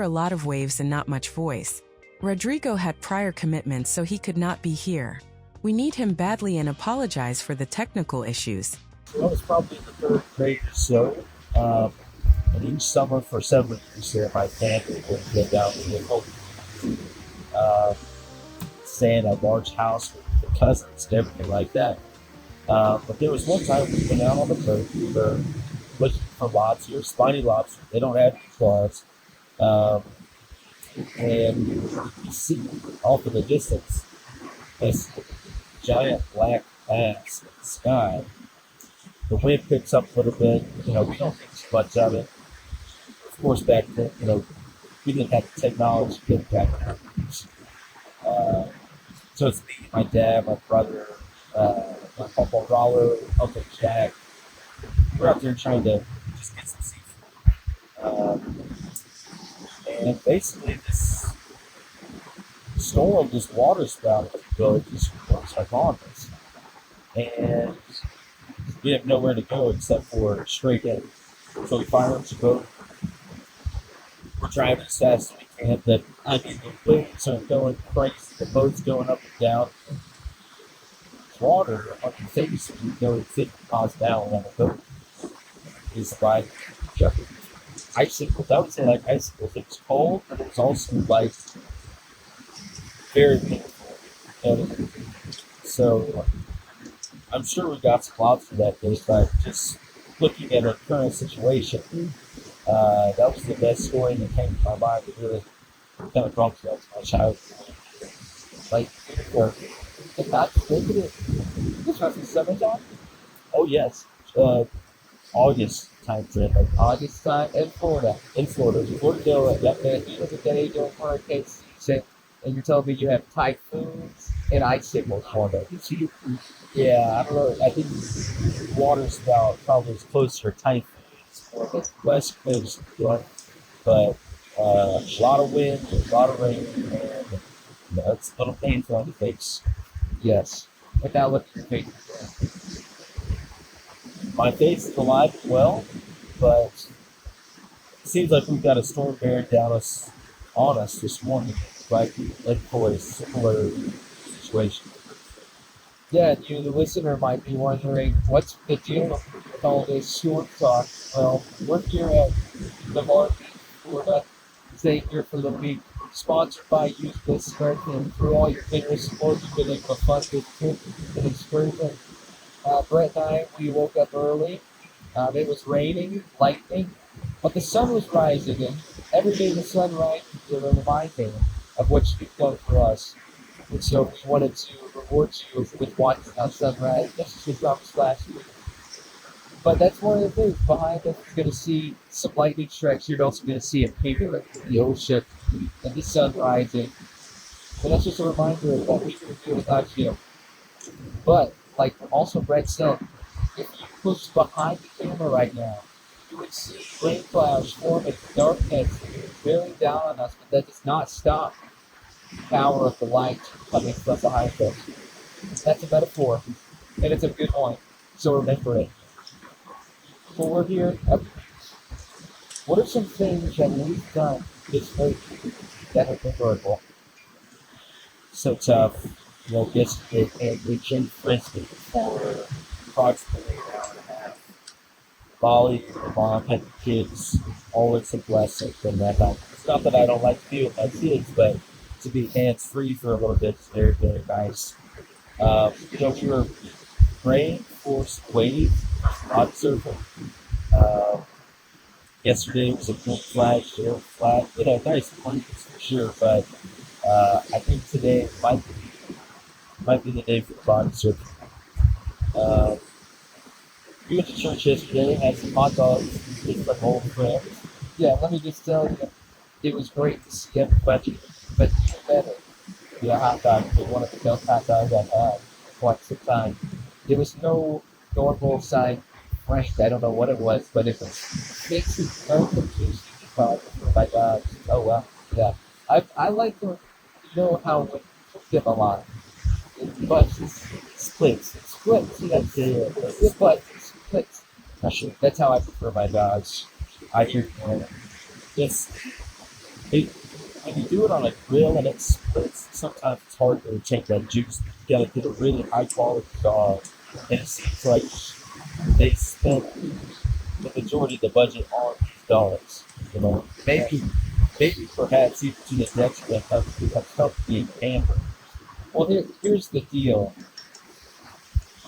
a lot of waves and not much voice. Rodrigo had prior commitments, so he could not be here. We need him badly and apologize for the technical issues. I was probably in the third grade or so. And each summer for several years there, my family would get down to the whole stay in a large house with the cousins and everything like that. But there was one time we went out on the boat. We were looking for lobsters, spiny lobsters. They don't have any claws. And you see off in the distance this giant black mass in the sky. The wind picks up a little bit. We don't think too much of it. Of course, back then, we didn't have the technology to get back there. So it's me, my dad, my brother, my Uncle Rollo, Uncle Jack. We're out there trying to just get some seafood. And basically, this storm, this water spout, just works like on us. And we have nowhere to go except for straight in. So we fire up the boat. We're driving as fast as we can, but the waves are going crazy. The boat's going up and down. Water on your face when you go 50 miles an hour on the boat is like icicles. I would say like icicles. It was cold, but it was also like very painful. So I'm sure we got some lobster that day, but just looking at our current situation, that was the best story that came to my mind. It really kind of brought me up to my childhood. Like, and not thinking it. This was in summertime? Oh, yes. August time frame. Like August time in Florida. In Florida. Florida, at the heat of the day during hurricane season. And you're telling me you have typhoons and icicles on it. Yeah, I don't know. I think water spout probably is closer to typhoons. West Coast, but a lot of wind, a lot of rain, and it's a little painful on the face. Yes. Without looking at your face. My face is alive and well, but it seems like we've got a storm bearing down on us this morning. Like for a similar situation. Yeah, you, the listener, might be wondering what's the deal with all this storm talk. Well, we're here at Navarre Beach, Florida. Staying here for the week. Sponsored by Youth Listener, and through all your generous support, you've been able to fund this trip and excursion. Brett and I, we woke up early. It was raining, lightning, but the sun was rising, and every day the sun rises is a reminder of what you've done for us. And so we wanted to reward you with watching our sunrise. This is dropped last week. But that's one of the things. Behind us, you're going to see some lightning strikes. You're also going to see a paper of the ocean and the sun rising. So that's just a reminder of what we can do without you. But, like also Brett said, if you push behind the camera right now, you would see rain clouds forming darkness bearing down on us, but that does not stop the power of the light coming from behind us. That's a metaphor, and it's a good one, so remember it. So we're here. What are some things that we've done this week that have been memorable? So tough. Yesterday, and we played frisbee for approximately an hour and a half. Molly, the mom, had the kids. Always a blessing from that time. It's not that I don't like to be with my kids, but to be hands-free for a little bit is very, very nice. We were praying for some waves, hot surfing. Yesterday was a good flat, short flat. Nice places for sure, but I think today might be the day for the body surfing. We went to church yesterday, had some hot dogs with some old friends. Yeah, let me just tell you, it was great to see everybody, but even better, hot dog was one of the best hot dogs I've had in quite some time. There was no normal side frank, I don't know what it was, but it was tasty, perfect juicy for my dogs. Oh well, yeah. I like to know how we cook them a lot. But it's splits. Yeah, splits. That's how I prefer my dogs. I hear yes. it, when you do it on a grill and it splits, sometimes it's hard to take that juice. You gotta get a really high quality dog. And it seems like they spent the majority of the budget on these dogs. You know, maybe perhaps even to the detriment of company Amber. Well, here's the deal.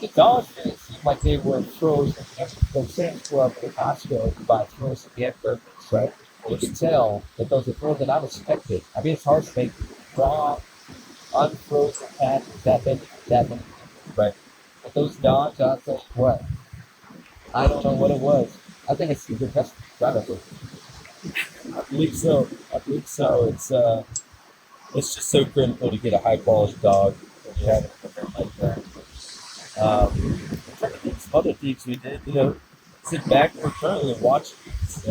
The dogs didn't seem like they were frozen. The Sam's Club at Costco to buy frozen hamburgers, right? You can tell that those are frozen unexpected. I mean, it's hard to make raw, unfrozen patties that many. Right. But those dogs, I'll tell you what, I don't know what it was. I think it's the best out of it. I believe so. I believe so. It's just so critical to get a high quality dog when you have a program like that. I'm trying to think some other things we did. You know, sit back and we're currently watching these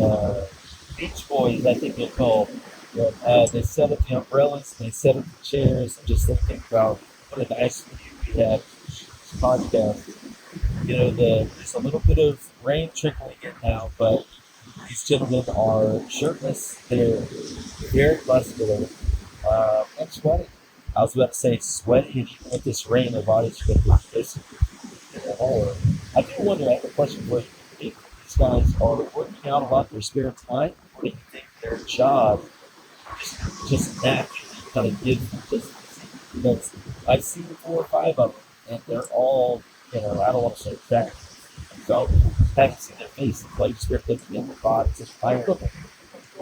Beach Boys, I think they're called. They set up the umbrellas, they set up the chairs. I'm just thinking about what a nice view we have this podcast. You know, there's a little bit of rain trickling in now, but these gentlemen are shirtless. They're very muscular and sweaty. I was about to say sweaty, and even with this rain, their bodies are going to be this horror. I do wonder, I have a question for you. Do you think these guys are working out a lot in their spare time, or do you think their job just naturally kind of gives them this? Because I've seen 4 or 5 of them, and they're all, you know, I don't want to say fat. So I haven't seen their faces, like script looking at their bodies, just fire. But do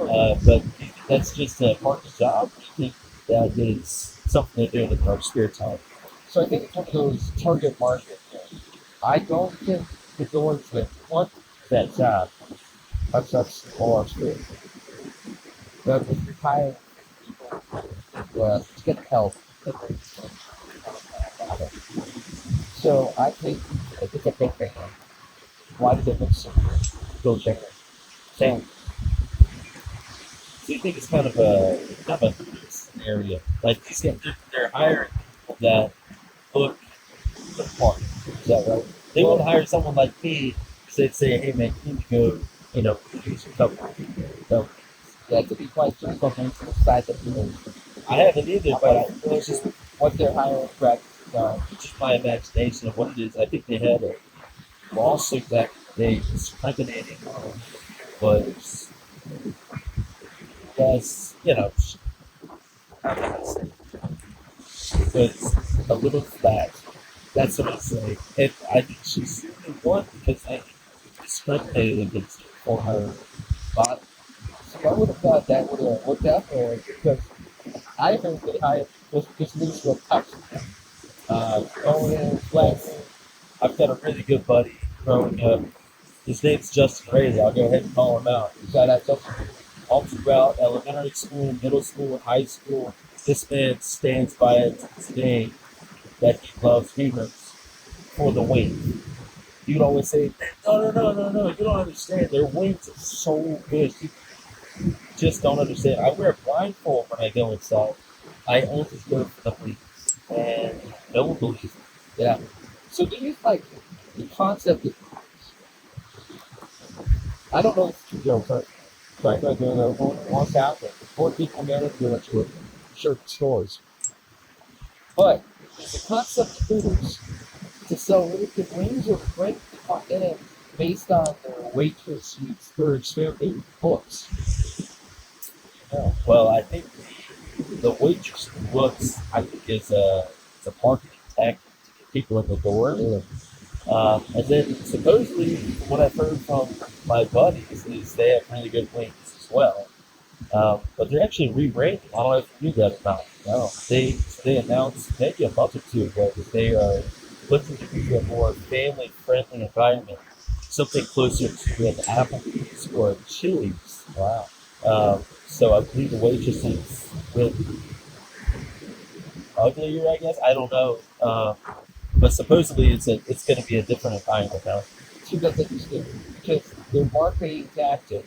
you think that's just a part of the job? Do you think that is something they do in their spare time? So I think it's one of those target market things. I don't think the doors that want that job are such or straight. But if you're hiring people to get help, so I think it's a big thing. Why do they look so good? Go check it. Sam. So you think it's kind of a scenario? Like these guys, they're hiring people that look the part. Is that right? They wouldn't hire someone like me because they'd say, "Hey man, you need to go, you know, produce a couple." So yeah, to be quite truthful, things to the side that you know, I haven't either, but it's just what they're hiring practice on. just my imagination of what it is. I think they had a lawsuit that they discriminating was you know, how can I say? Was a little flat. That's what I say. And I think she's sued and won because I think discriminated against her for her body. So I would have thought that would have worked out for her because I heard they hired just needs to touch. Going in, flexing. I've got a really good buddy growing up. His name's Justin Crazy. I'll go ahead and call him out. So that's up. All throughout elementary school, middle school, high school, this man stands by it to today that he loves humans for the wings. You'd always say, no, you don't understand. Their wings are so good. You just don't understand. I wear a blindfold when I go inside. I only go for the wings. And no one believes it. Yeah. So do you like the concept of I don't know if it's Joe, but they're going to walk out there. 4 people together do it to certain stores. But the concept of Hooters to sell really good wings or break the fuck in based on their waitress suites, their experimental books. Yeah. Well, I think the waitress looks, I think, is it's a marketing tactic to get people in the door. And then supposedly, what I've heard from my buddies is they have really good wings as well. But they're actually rebranding. I don't know if you knew that or not. No, they announced maybe a month or 2 ago that they are looking to be a more family-friendly environment, something closer to an Applebee's or a Chili's. Wow. So I believe the waitresses will be uglier, I guess. I don't know. But supposedly it's going to be a different environment now. See, that's interesting because their marketing tactic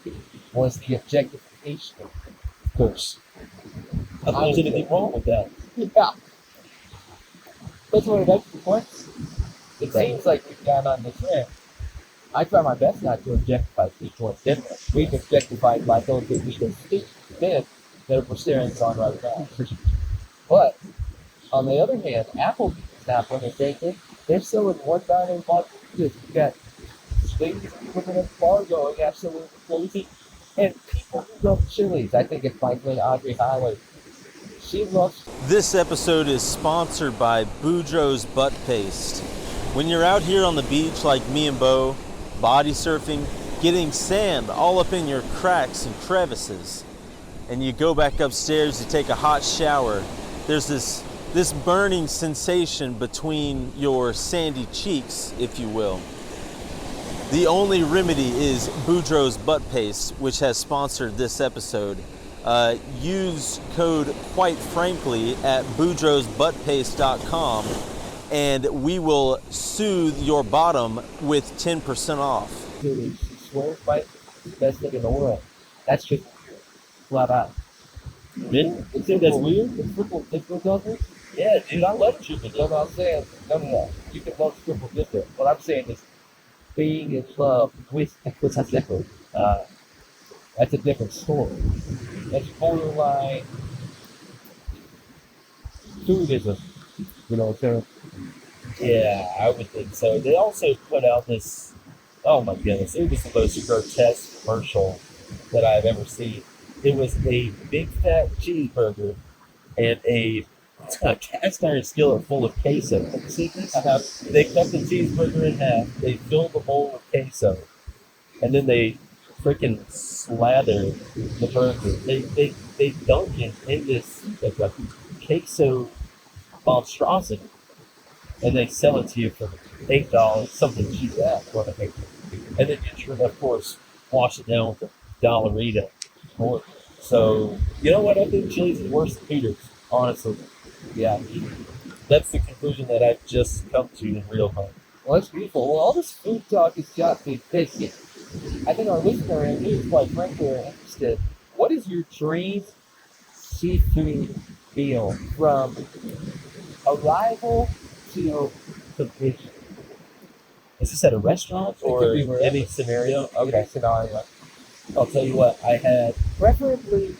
was the objectification of course. I don't think there's anything wrong with that. Yeah. That's what it actually points. It seems like we've gone on this trend. I try my best not to objectify people. We've objectified by those that we can speak. Then that we're staring on right now. But on the other hand, Applebee's now when they're selling $1 bottles. You got ladies living in Fargo and absolutely crazy, and people who love Chili's. I think it's my friend Audrey Highway. She loves. This episode is sponsored by Boudreaux's Butt Paste. When you're out here on the beach like me and Bo, body surfing, getting sand all up in your cracks and crevices, and you go back upstairs to take a hot shower, there's this burning sensation between your sandy cheeks, if you will. The only remedy is Boudreaux's Butt Paste, which has sponsored this episode. Use code quite frankly at boudreauxsbuttpaste.com and we will soothe your bottom with 10% off. Dude, she swears by the best thing in the world. That's just flat out. Really? It's that's weird. It's triple double. Yeah, dude, I love triple No, dip. I'm saying no. You can love triple dipper. What I'm saying is being in love with that's different. That's a different story. That's borderline foodism. You know what I'm saying? Yeah, I would think so. They also put out this, oh my goodness, it was the most grotesque commercial that I've ever seen. It was a big fat cheeseburger and a cast iron skillet full of queso. Have you seen this? They cut the cheeseburger in half, they filled the bowl with queso, and then they freaking slather the burger. They dunk it in this like a queso monstrosity, and they sell it to you for $8, something cheap that. And then you should, of course, wash it down with a Dollarita. So, you know what? I think Chili's is worse than Peter's, honestly. Yeah. That's the conclusion that I've just come to in real time. Well, that's beautiful. Well, all this food talk has got me thinking. I think our listener and me, quite frankly, are interested. What is your dream seafood meal from arrival to completion? Is this at a restaurant or could be wherever. any scenario? Okay. Okay. Scenario. I'll tell you what, I had Preferably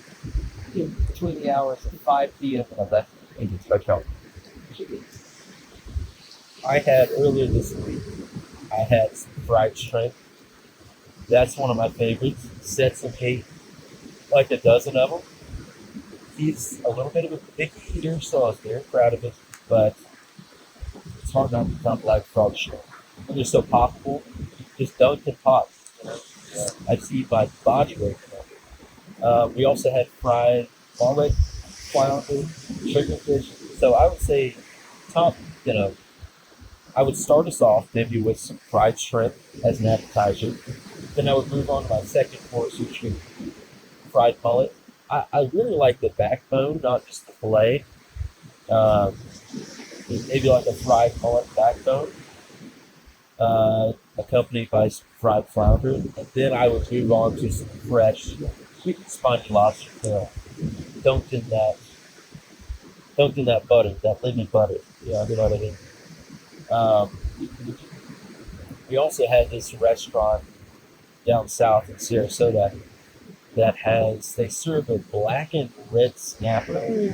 in between the hours of 5 p.m. and 11 a.m. Stretch out. earlier this week, I had some fried shrimp. That's one of my favorites. Sets of 8, like a dozen of them. He's a little bit of a picky eater, so I was very proud of it. But it's hard not to like fried shrimp. And they're so poppable. Just dunked in pots. You know? I see my body weight. We also had fried garlic, flounder, sugarfish. So I would say I would start us off maybe with some fried shrimp as an appetizer. Then I would move on to my second course, which would be fried mullet. I really like the backbone, not just the fillet. Maybe like a fried mullet backbone, accompanied by some fried flounder. And then I would move on to some fresh, spiny lobster tail, dunked in that butter, that lemon butter. Yeah, you know what I mean. We also had this restaurant down south in Sarasota that they serve a blackened red snapper,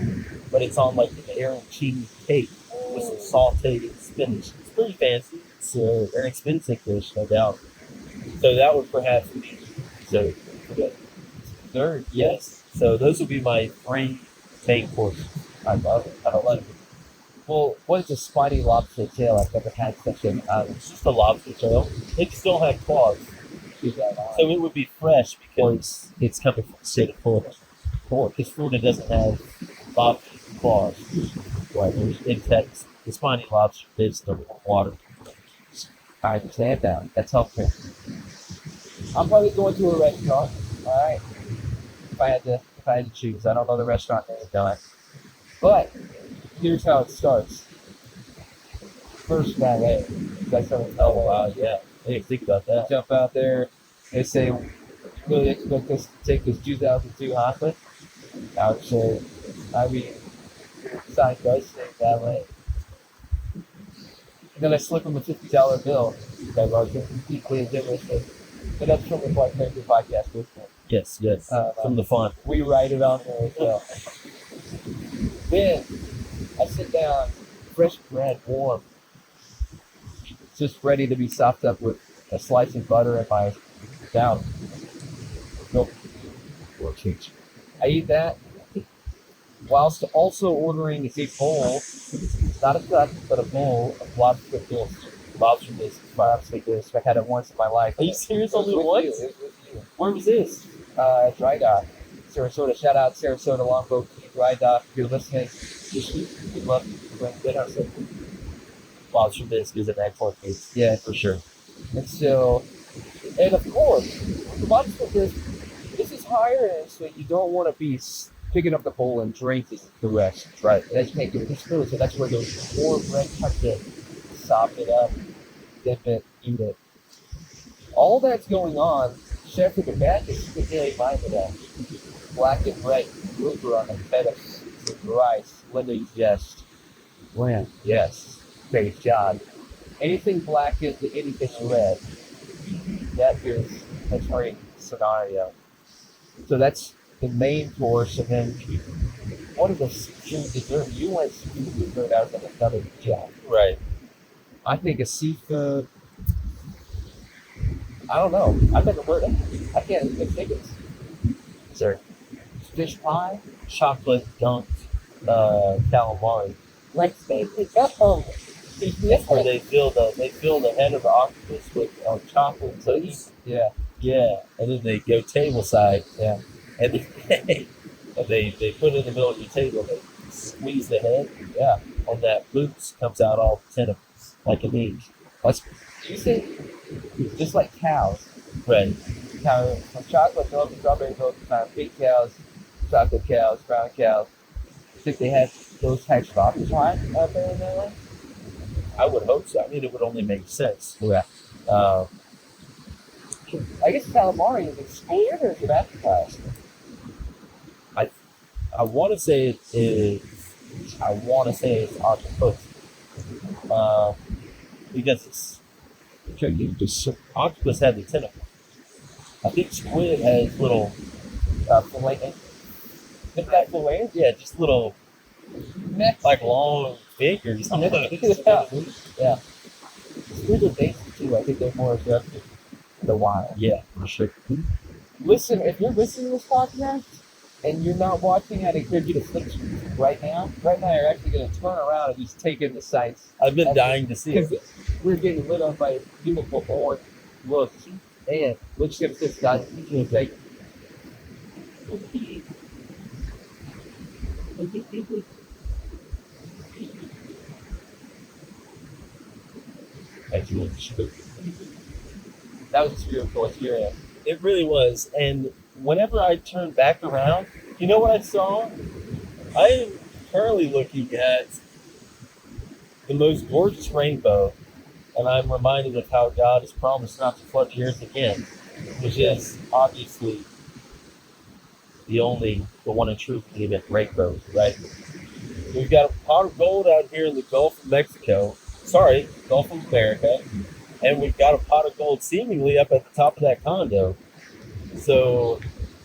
but it's on like an air and cheese cake with some sauteed spinach. It's pretty fancy. It's an expensive dish, no doubt. So that would perhaps be so good. Third, yes. So those would be my 3 main courses. I love it. I love it. Well, what is a spiny lobster tail? I've never had such an. It's just a lobster tail. It still have claws. So it would be fresh because it's coming from the state of Florida. Because Florida doesn't have lobster claws. Right. In Texas, the spiny lobster lives in the water. I understand that. That's helpful. I'm probably going to a restaurant. All right. If I had to choose, I don't know the restaurant name, don't I? But here's how it starts. First valet. That's how it Oh wow, yeah. I didn't think about that. jump out there. They say, really expect us to take this 2002 Honda? I would say, sign does say valet. And then I slip him a $50 bill. That was completely different. But that's from the Quite Frankly podcast with me. Yes. From the fun. We ride it on there as well. Then I sit down, fresh bread, warm, just ready to be sopped up with a slice of butter in my mouth. Milk. I eat that whilst also ordering a bowl, not a cut, but a bowl of lobster bisque. Lobster bisque. Lobster bisque. I had it once in my life. Are you serious? It was Only with once? you. It was with you. Where was this? Dry dock. Sarasota. Shout out Sarasota Longboat Key Dry Dock. If you're listening, we'd love to bring it up. Lobster bisque is an excellent case. Yeah. For sure. And so, and of course, the lobster bisque, this is higher end, so you don't want to be picking up the bowl and drinking the rest. Right. That's making it smooth. So that's where those warm bread tucked in, sop it up, dip it, eat it. All that's going on, Chef of the back is spaghetti that black and red grouper on a bed of rice. Linda, yes. When? Yes. Great job. Anything black is anything red. That is a great scenario. So that's the main course, and then what is the seafood dessert? You went seafood dessert out of another job. Right. I think a seafood. I don't know. I've never heard of it. I can't even think of it. Sir. Fish pie? Chocolate dunked calamari. Like they pick up on That's where they fill the head of the octopus with chocolate cookies. Yeah. Yeah. And then they go table side. Yeah. And they put it in the middle of your table, they squeeze the head, Yeah. and that mousse comes out all tentacles, like a meat. You think just like cows, Right. cow from chocolate milk, strawberry milk, big cows, chocolate cows, brown cows. You think they had those types of octopus out there in LA? I would hope so. I mean, it would only make sense. Yeah. I guess calamari is expired or is it advertised? I want to say it is. I want to say it's octopus. Because octopus had the tentacles. I think squid has little Fillet. Is that fillet? yeah, just little like long fingers. Yeah. Yeah. Squid are tasty too. I think they're more aggressive in the wild. Yeah, for sure. Listen, if you're listening to this podcast and you're not watching, I'd encourage you to flip right now. Right now, you're actually going to turn around and just take in the sights. I've been dying to see it. Because we're getting lit up by beautiful orange looks. And we're just going to sit down and say, that was a beautiful experience. It really was. And whenever I turned back around, you know what I saw? I am currently looking at the most gorgeous rainbow, and I'm reminded of how God has promised not to flood the earth again, which is obviously the one and true Canadian rainbow, right? We've got a pot of gold out here in the Gulf of Mexico. Sorry, Gulf of America. And we've got a pot of gold seemingly up at the top of that condo. So,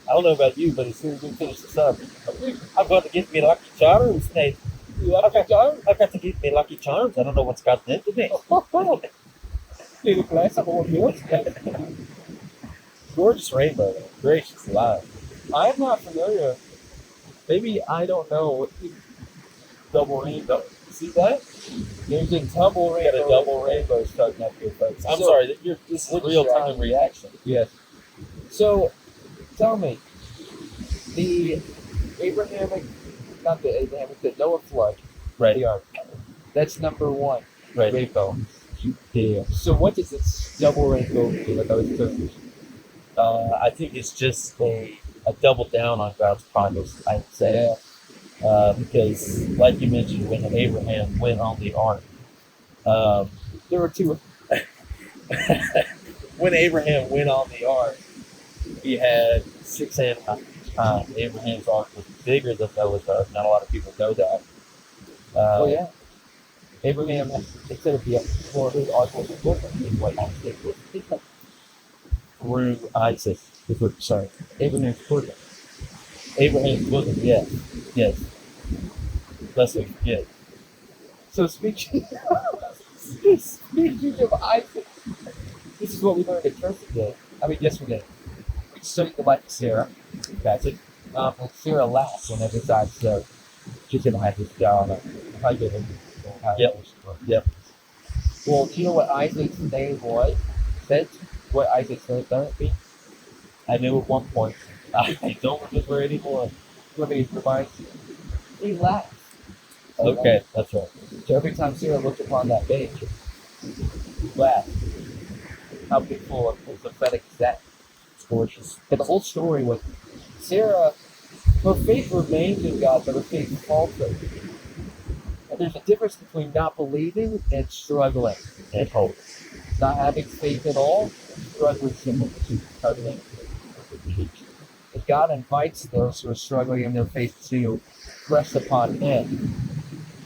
I don't know about you, but as soon as we finish this up, I'm going to get me Lucky Charms, mate. I've got to get me Lucky Charms. I don't know what's gotten into me. Need a glass of old milk? Gorgeous rainbow, though. Gracious alive. I'm not familiar. Maybe I don't know what double rainbow. See that? There's a double rainbow. Got a double rainbow stuck up here, folks. I'm sorry, this is real-time reaction. Yes. So, tell me, the the Noah flood, Right. the ark, that's number one Right. rainbow. Yeah. So what does this double rainbow do with those terms? I think it's just a double down on God's promise, I'd say. Because, like you mentioned, when Abraham went on the ark, There were two. when Abraham went on the ark, he had 6 animals. Abraham's ark was bigger than Noah's ark. Not a lot of people know that. Oh yeah. Abraham, instead of the his ark was different. Like through Isaac. Sorry, Abraham's bosom. Abraham's bosom. Yes, yes. Lest we forget. So speaking of Isaac, this is what we learned at church today. I mean, yesterday. We studied the life of Sarah. That's it. And Sarah laughs when every time so she's gonna have this down. How you doing? Yep. Yep. Well, do you know what Isaac's name was? Said what Isaac's name means? I knew at one point. I don't remember anymore. Let me remind you. He laughs. Okay, that's right. So every time Sarah looked upon that babe, he laughed. How beautiful and prophetic is that? It's gorgeous. But the whole story was Sarah, her faith remained in God, but her faith faltered. And there's a difference between not believing and struggling. And hope. Not having faith at all, struggling simply. Struggling. If God invites those who are struggling in their faith to rest upon Him,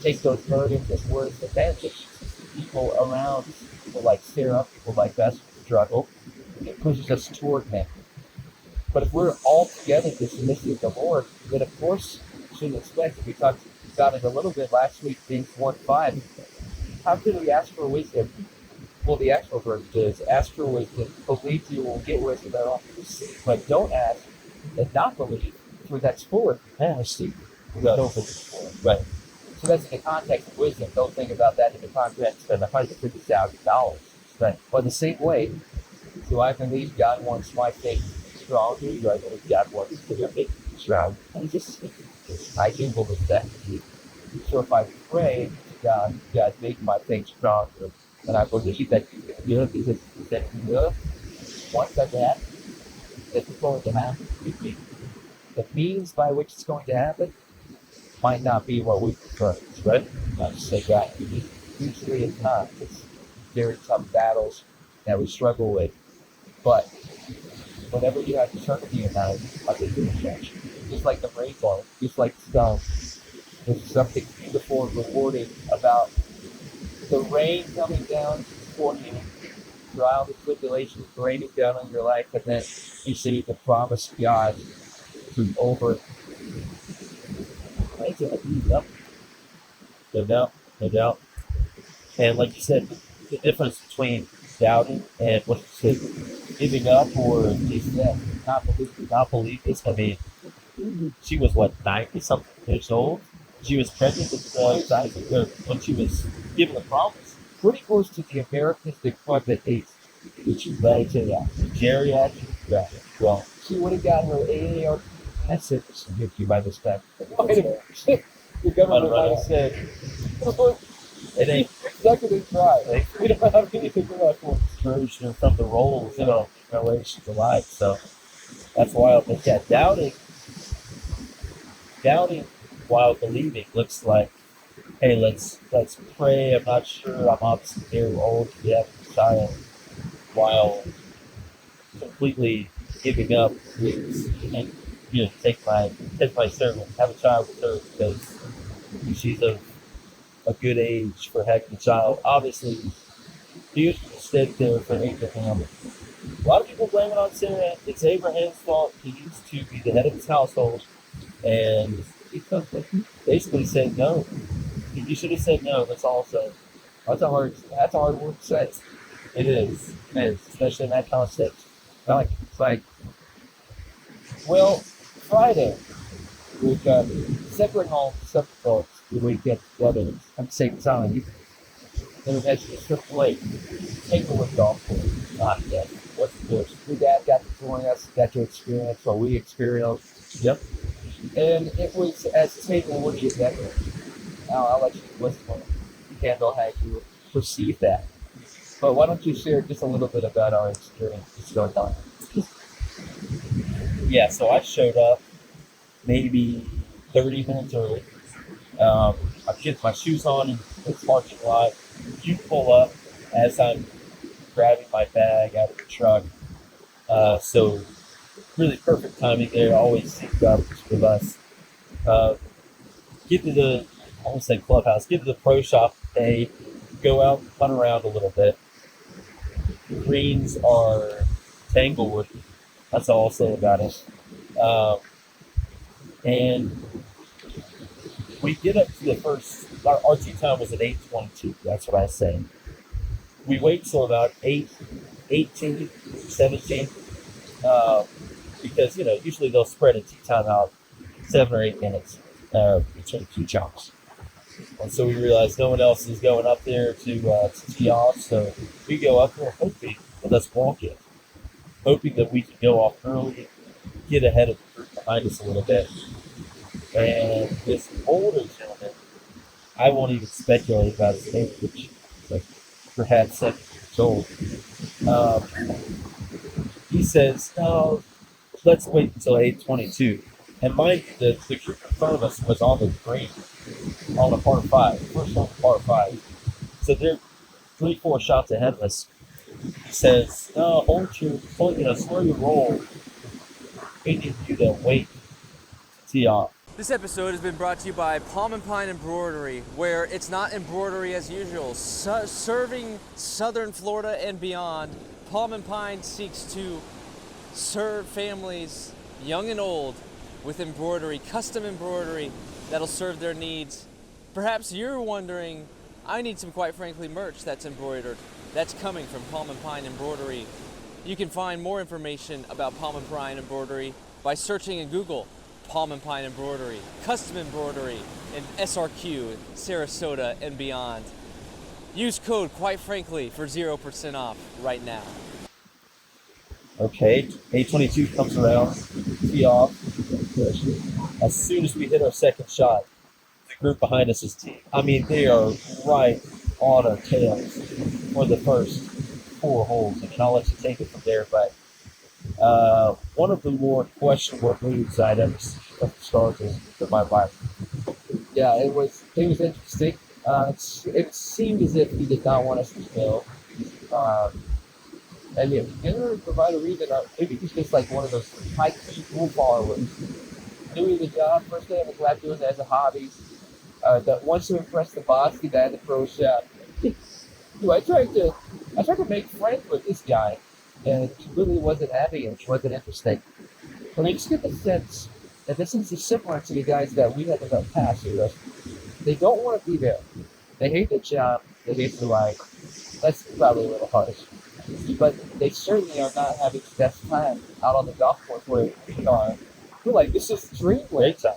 take those burdens as words of advantage. People around, people like Sarah, people like us who struggle, it pushes us toward Him. But if we're all together dismissing the Lord, then of course we shouldn't expect. We talked about it a little bit last week, James 1:5. How can we ask for wisdom? Well, the actual verse is, ask for wisdom, believe you will get wisdom at all. But don't ask and not believe, for that's full of heresy. Right. So that's in the context of wisdom. Don't think about that in the context of $150,000. Right. Well, the same way, do I believe God wants my faith strong? Do I believe God wants your faith strong? I do believe that. So if I pray to God, God, make my faith stronger, and I believe that you know, because that you know, once that happens, that's going to happen. The means by which it's going to happen might not be what we prefer, right? Not to say that. Usually it's not. It's very tough battles that we struggle with. But whenever you have eternity in mind, I think it'll change. Just like the rainbow, just like stone. There's something beautiful and rewarding about the rain coming down for you, trials and tribulations raining down on your life, and then you see the promise of God through over. No doubt, no doubt. And like you said, the difference between doubting and what you said, giving up or not believing. I mean, she was what, 90 something years old? She was pregnant with when she was given the promise. Pretty close to the Americans deployment age. Which is right to that. Geriatric. Yeah. Well, she would have got her AAR. That's it. Give you by this time. The government might have said, it ain't. Not going to try. We don't have anything to that for. Excursion from the roles, generations alike. So that's wild. But yeah, doubting while believing looks like, hey, let's pray. I'm not sure. I'm obviously very old to be having a child, while completely giving up and take my servant, have a child with her because she's of a good age for having a child. Obviously, he stood there for Abraham. A lot of people blame it on Sarah. It's Abraham's fault. He used to be the head of his household, and he basically said no. You should have said no. That's all. So that's a hard word to say. It is, especially in that context. It's like, well, Friday we've got separate homes, separate folks. We get together at the same time. Then we've had to strip away, take away golf course. Not yet. What's this? Your dad got to join us, got to experience what we experienced. Yep. And it was as table would get better. Now I'll let you listen to it. Handle how you perceive that. But why don't you share just a little bit about our experience that's going on? Yeah, so I showed up maybe 30 minutes early. I get my shoes on in the parking lot. You pull up as I'm grabbing my bag out of the truck. So really perfect timing there. Always sync up with us. Get to the, I won't say clubhouse, get to the pro shop today. Go out, run around a little bit. The greens are Tanglewood. That's all I'll say about it. And we get up to the first, our tee time was at 8:22. That's what I say. We wait till about 8:18, 17, because, usually they'll spread a tee time out 7 or 8 minutes between two chunks. And so we realized no one else is going up there to tee off, so we go up there hoping, let's walk it, hoping that we can go off early, get ahead of the group behind us a little bit. And this older gentleman, I won't even speculate about his age, which is like perhaps 7 years old. He says, "No, let's wait until 8:22." And the group in front of us was on the green, on a par 5, first on the par 5. So they're 3-4 shots ahead of us. He says, "No, slow your roll. We need you to wait to tee off." This episode has been brought to you by Palm and Pine Embroidery, where it's not embroidery as usual. Serving Southern Florida and beyond, Palm and Pine seeks to serve families, young and old, with embroidery, custom embroidery that'll serve their needs. Perhaps you're wondering, I need some, quite frankly, merch that's embroidered. That's coming from Palm and Pine Embroidery. You can find more information about Palm and Pine Embroidery by searching in Google Palm and Pine Embroidery, custom embroidery in SRQ, Sarasota, and beyond. Use code, quite frankly, for 0% off right now. Okay, 8:22 comes around, tee off. As soon as we hit our second shot, the group behind us is teeing. I mean, they are right on our tails for the first 4 holes. I mean, I'll let you take it from there, but one of the more questionable moves I'd ever seen at the start of my life. Yeah, it was interesting. It seemed as if he did not want us to go. And yeah, he didn't really provide a reason. Maybe he's just like one of those high-key rule followers. Doing the job, first day of his lap, doing it as a hobby. That wants to impress the boss, he had the pro shop. Dude, I tried to make friends with this guy, and he really wasn't happy and it wasn't interesting. But I just get the sense that this is similar to the guys that we had in the past. They don't want to be there. They hate the job. They hate the life. That's probably a little harsh. But they certainly are not having the best time out on the golf course where we are. We're like, this is dream. Great time.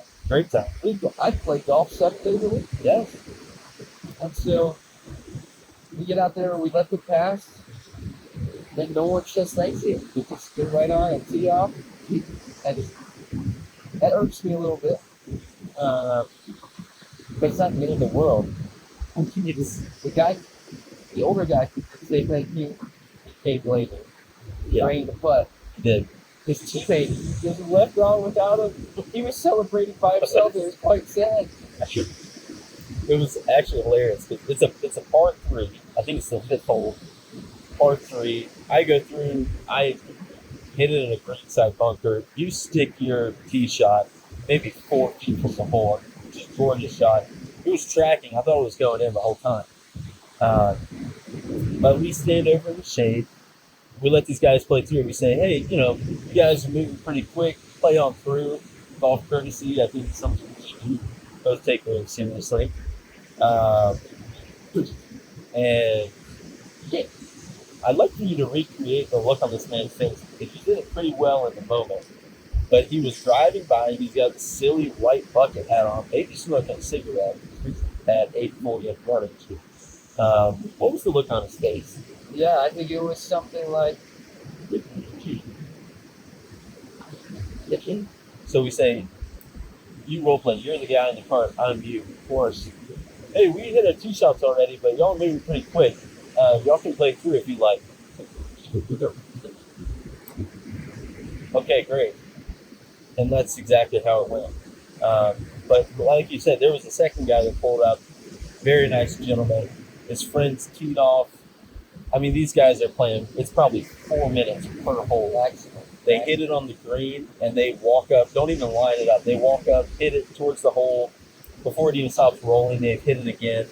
I play golf 7 days a week. Yes. And so we get out there and we let them pass. Then no one says thank you. We just go right on and tee off. And that irks me a little bit. But it's not the end of the world. The older guy could say thank you. He came later. He drained the putt. He did. His teammate just left on without him. He was celebrating by himself. It was quite sad. It was actually hilarious. It's a par 3. I think it's the 5th hole. Par 3. I go through. I hit it in a greenside bunker. You stick your tee shot maybe 4 feet from the hole. Just gorgeous shot. It was tracking. I thought it was going in the whole time. But we stand over in the shade. We let these guys play through. We say, hey, you guys are moving pretty quick. Play on through. Golf courtesy. I think something we should both take very seriously. And yeah, I'd like for you to recreate the look on this man's face because you did it pretty well in the moment. But he was driving by and he's got the silly white bucket hat on, maybe smoking a cigarette. At 8:40 in front of you. What was the look on his face? Yeah, I think it was something like. So we say, you role play, you're the guy in the cart, I'm you, of course. Hey, we hit our 2 shots already, but y'all moving pretty quick. Y'all can play through if you like. Okay, great. And that's exactly how it went. But like you said, there was a second guy that pulled up. Very nice gentleman. His friends teed off. I mean, these guys are playing, it's probably 4 minutes per hole. They hit it on the green, and they walk up. Don't even line it up. They walk up, hit it towards the hole. Before it even stops rolling, they've hit it again.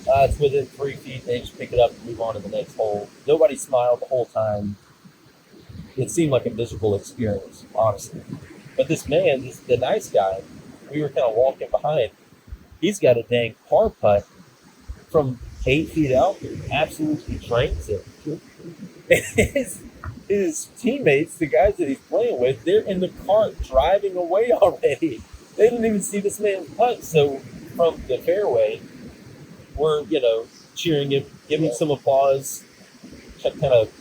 It's within 3 feet. They just pick it up and move on to the next hole. Nobody smiled the whole time. it seemed like a miserable experience, honestly. But this man, the nice guy, we were kind of walking behind. He's got a dang par putt from 8 feet out there, absolutely drains it. His teammates, the guys that he's playing with, they're in the cart driving away already. They didn't even see this man's putt. So from the fairway, we're, cheering him, giving some applause, kind of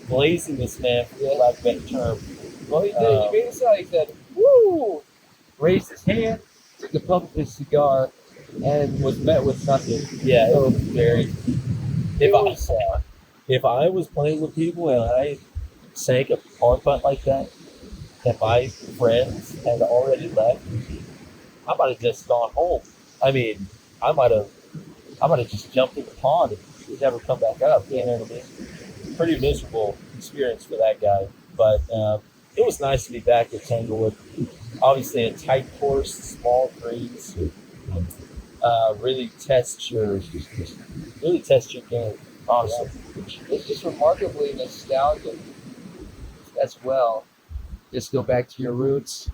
blazing this man, for lack of a better term. Well, he did. He made a sound. He said, "Woo!" Raised his hand, took a puff of his cigar, and was met with nothing. Yeah, So it was very. If I was playing with people and I sank a par putt like that, and my friends had already left, I might have just gone home. I mean, I might have just jumped in the pond and never come back up. You know what I mean? Pretty miserable experience for that guy. But it was nice to be back at Tanglewood. Obviously, a tight course, small greens, really test your game. Honestly, It's just remarkably nostalgic as well. Just go back to your roots,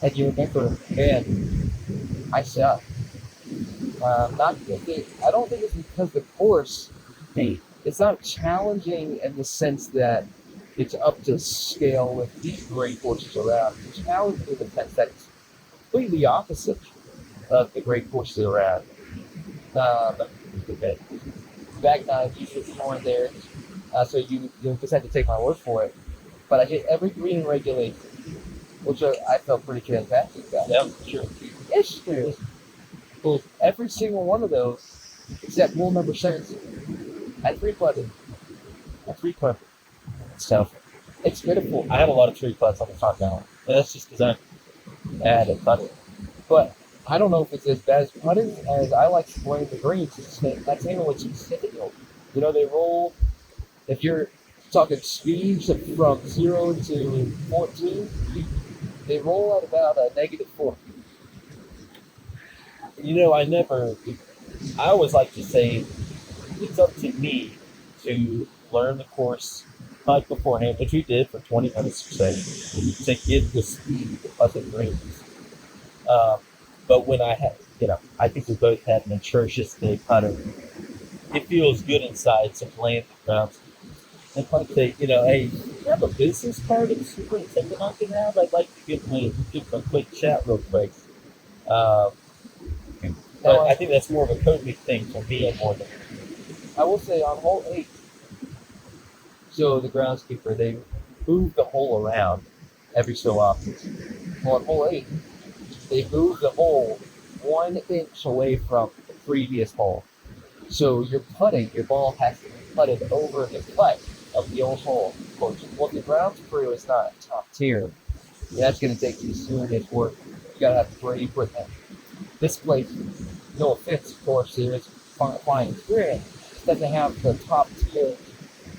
and you remember, man, I suck. I don't think it's because the course. It's not challenging in the sense that it's up to scale with these great courses around. It's challenging in the sense that it's completely opposite of the great courses around. Back nine, you should be more there. So you just have to take my word for it. But I hit every green regulation, which I felt pretty fantastic about. yeah, sure. It's true. Well, every single one of those, except rule number 6, I three-putted. So, it's pitiful. I had a lot of tree putts on the top now. And that's just because I had a putter. But I don't know if it's as bad as putting as I like spraying the greens. That's even what's typical. They roll, if you're talking speeds from 0 to 14, they roll at about a -4. I always like to say it's up to me to learn the course putt beforehand, which we did for 20 minutes to get the speed of the greens. But when I had, I think we both had an atrocious day putter. It feels good inside to play in the grounds. And like say, hey, you have a business card that the superintendent I can have? I'd like to give a quick chat real quick. But I think that's more of a coding thing for me more than. I will say on hole 8, so the groundskeeper, they move the hole around every so often. Well, on hole 8, they move the hole 1 inch away from the previous hole. So your ball has to be putted over the cut of the old hole. Of course, well, the grounds crew is not top tier. That's going to take you serious work. You got to have great equipment. This place, no offense, of course, there is fine experience. It doesn't have the top tier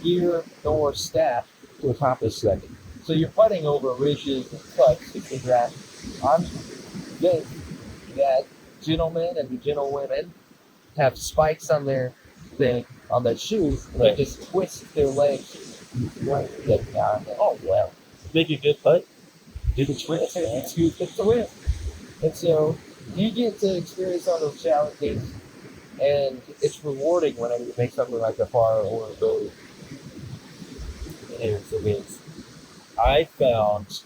gear nor staff to accomplish that. So you're putting over ridges and cuts to figure out. I'm good that gentlemen and gentlewomen have spikes on their shoes that just twist their legs. Oh well, Make a good putt. Do the twist. It's the win. And so you get to experience all those challenges, and it's rewarding whenever you make something like a par or a birdie. It is. I found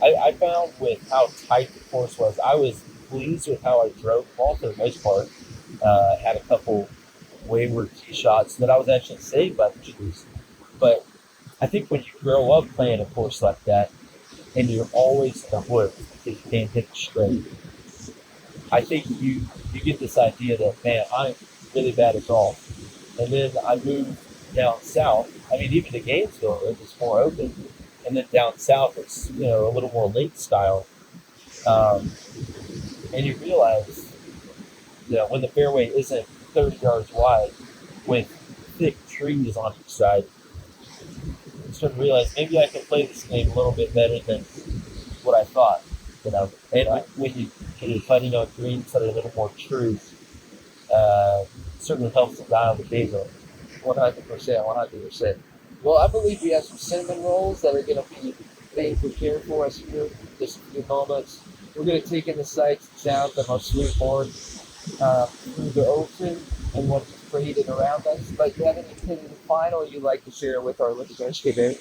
I found with how tight the course was, I was pleased with how I drove the ball for the most part. Had a couple wayward tee shots that I was actually saved by the trees. But I think when you grow up playing a course like that, and you're always in the woods because you can't hit it straight, I think you get this idea that, man, I'm really bad at golf. And then I moved down south. I mean, even to Gainesville, it was more open. And then down south, it's, a little more lake style. And you realize, when the fairway isn't 30 yards wide with thick trees on each side, you start to realize maybe I can play this game a little bit better than what I thought. And when you're putting on greens that are a little more true, certainly helps to dial the game up. 100%. Well, I believe we have some cinnamon rolls that are going to be being prepared for us here in just a few moments. We're going to take in the sights and sounds of our sweetboard through the ocean and what's created around us. But do you have anything final you'd like to share with our listeners today?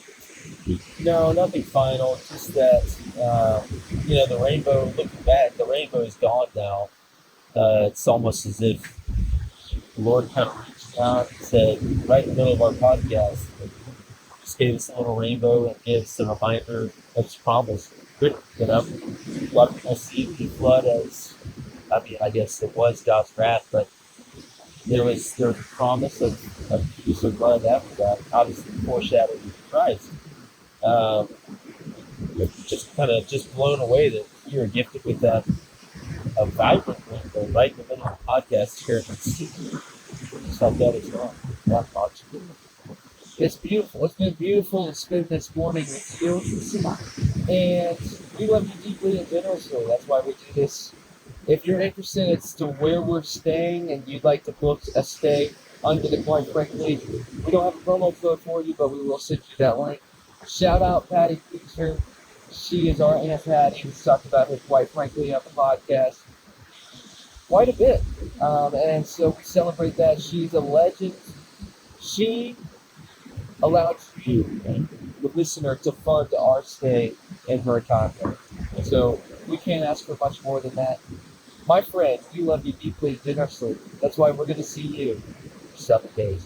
No, nothing final. Just that, the rainbow, looking back, the rainbow is gone now. It's almost as if the Lord kind of reached out and said, right in the middle of our podcast, just gave us a little rainbow and gave us a reminder of His promise. Good, A lot of people see the flood as, I guess it was God's wrath, but there was a promise of peace or blood after that, obviously foreshadowing Christ. Just blown away that you're gifted with that a vibrant rainbow right in the middle of the podcast here. Just like that as well. That much. It's beautiful. It's been beautiful to spend this morning with you. And we love you deeply and generously. That's why we do this. If you're interested as to where we're staying and you'd like to book a stay under the Quite Frankly, we don't have a promo code for you, but we will send you that link. Shout out Patty Feaster. She is our Aunt Patty, who's talked about her Quite Frankly on the podcast quite a bit. And so we celebrate that. She's a legend. She allowed you, the listener, to fund our stay in her content. So we can't ask for much more than that. My friend, we love you deeply, generously. That's why we're going to see you 7 days.